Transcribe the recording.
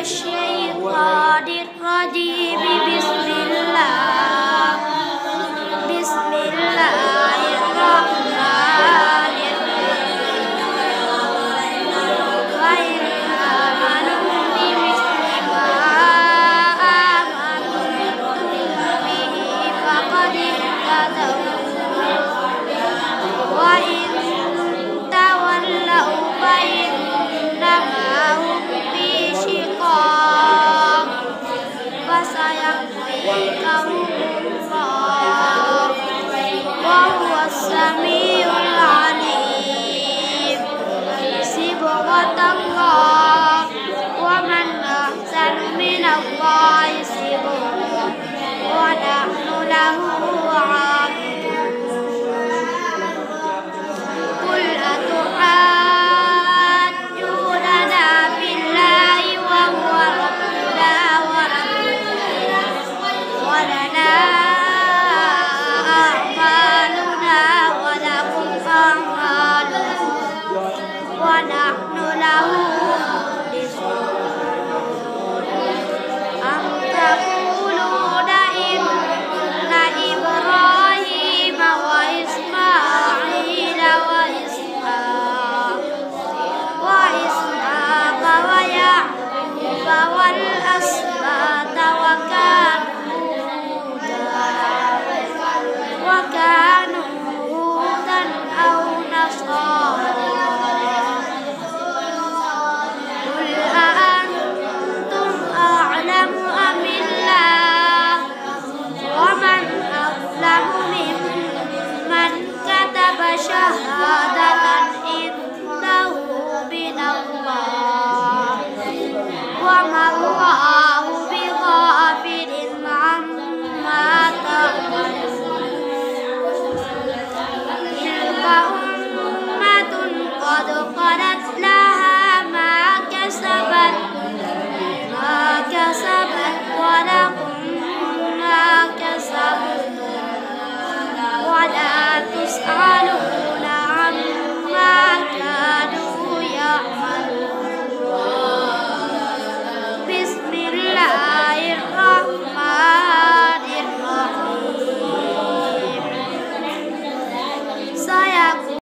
الشيطان الرجيم. بسم الله الرحمن الرحيم. وإن آمنوا بمثل ما آمنتم به فقد اهتدوا وإن تولوا فإنما هم في شقاق فسيكفيكهم الله وهو السميع العليم. صبغة الله ومن أحسن من الله صبغة ونحن له عابدون. قل أتحاجوننا في الله وهو ربنا ولنا أعمالنا ولكم أعمالكم ونحن له مخلصون. أم تقولون إن إبراهيم وإسماعيل وإسحاق ويعقوب والأسباط وكانوا هودا أو نصارى. قل أأنتم أعلم أم الله ومن أظلم ممن كتب شهادة عنده من الله وما الله بغافل عما تعملون. تلك أمة قد خلت لها ما كسبت ولكم ما كسبتم ولا تسألون